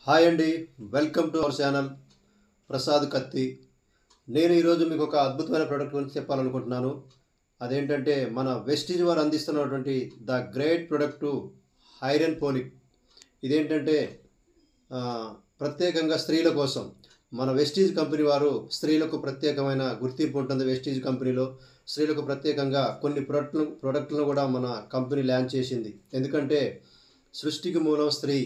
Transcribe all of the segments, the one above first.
Hi అండి, welcome to our channel Prasad కత్తి. నేను ఈరోజు మీకు ఒక అద్భుతమైన ప్రోడక్ట్ గురించి చెప్పాలనుకుంటున్నాను. అదేంటంటే మన వెస్టీజ్ వారు అందిస్తున్నటువంటి the great product iron folic. ఇదేంటంటే ఆ, ప్రత్యేకంగా స్త్రీల కోసం మన వెస్టీజ్ కంపెనీ వారు స్త్రీలకు ప్రత్యేకమైన గుర్తింపు ఉంటుంది. వెస్టీజ్ కంపెనీలో స్త్రీలకు ప్రత్యేకంగా కొన్ని ప్రోడక్ట్లను కూడా మన కంపెనీ లాంచ్ చేసింది. ఎందుకంటే సృష్టికి మూలం స్త్రీ.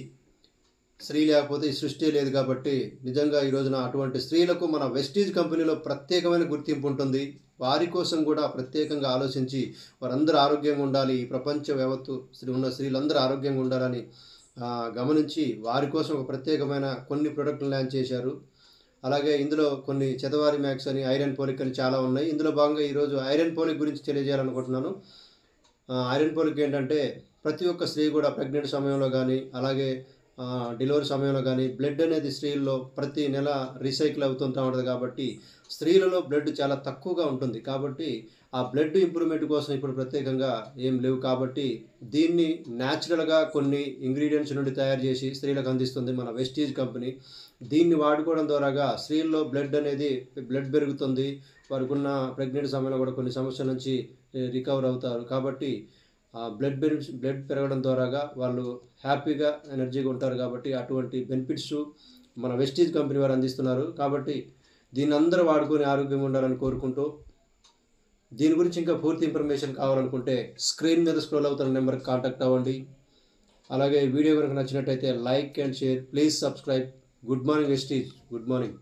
స్త్రీ లేకపోతే ఈ సృష్టి లేదు. కాబట్టి నిజంగా ఈ రోజున అటువంటి స్త్రీలకు మన వెస్టీజ్ కంపెనీలో ప్రత్యేకమైన గుర్తింపు ఉంటుంది. వారి కోసం కూడా ప్రత్యేకంగా ఆలోచించి వారందరూ ఆరోగ్యంగా ఉండాలి, ఈ ప్రపంచ యావత్తు ఉన్న స్త్రీలందరూ ఆరోగ్యంగా ఉండాలని గమనించి వారి కోసం ఒక ప్రత్యేకమైన కొన్ని ప్రోడక్ట్లు లాంచ్ చేశారు. అలాగే ఇందులో కొన్ని చెతవారి మ్యాక్స్ అని, ఐరన్ పోలిక్ అని చాలా ఉన్నాయి. ఇందులో భాగంగా ఈరోజు ఐరన్ పోలిక్ గురించి తెలియజేయాలనుకుంటున్నాను. ఐరన్ పోలిక్ ఏంటంటే ప్రతి ఒక్క స్త్రీ కూడా ప్రెగ్నెంట్ సమయంలో కానీ అలాగే డెలివరీ సమయంలో కానీ బ్లడ్ అనేది స్త్రీల్లో ప్రతి నెల రీసైకిల్ అవుతుంటూ ఉంటుంది. కాబట్టి స్త్రీలలో బ్లడ్ చాలా తక్కువగా ఉంటుంది. కాబట్టి ఆ బ్లడ్ ఇంప్రూవ్మెంట్ కోసం ఇప్పుడు ప్రత్యేకంగా ఏం లేవు. కాబట్టి దీన్ని న్యాచురల్గా కొన్ని ఇంగ్రీడియంట్స్ నుండి తయారు చేసి స్త్రీలకు అందిస్తుంది మన వెస్టీజ్ కంపెనీ. దీన్ని వాడుకోవడం ద్వారాగా స్త్రీల్లో బ్లడ్ పెరుగుతుంది. వారికి ఉన్న ప్రెగ్నెంట్ సమయంలో కూడా కొన్ని సమస్యల నుంచి రికవర్ అవుతారు. కాబట్టి బ్లడ్ పెరగడం ద్వారాగా వాళ్ళు హ్యాపీగా ఎనర్జీగా ఉంటారు. కాబట్టి అటువంటి బెనిఫిట్స్ మన వెస్టీజ్ కంపెనీ వారు అందిస్తున్నారు. కాబట్టి దీన్ని అందరూ వాడుకొని ఆరోగ్యంగా ఉండాలని కోరుకుంటూ, దీని గురించి ఇంకా పూర్తి ఇన్ఫర్మేషన్ కావాలనుకుంటే స్క్రీన్ మీద స్క్రోల్ అవుతున్న నెంబర్కి కాంటాక్ట్ అవ్వండి. అలాగే వీడియో కనుక నచ్చినట్టయితే like and share. Please subscribe. Good morning Vestige. Good morning.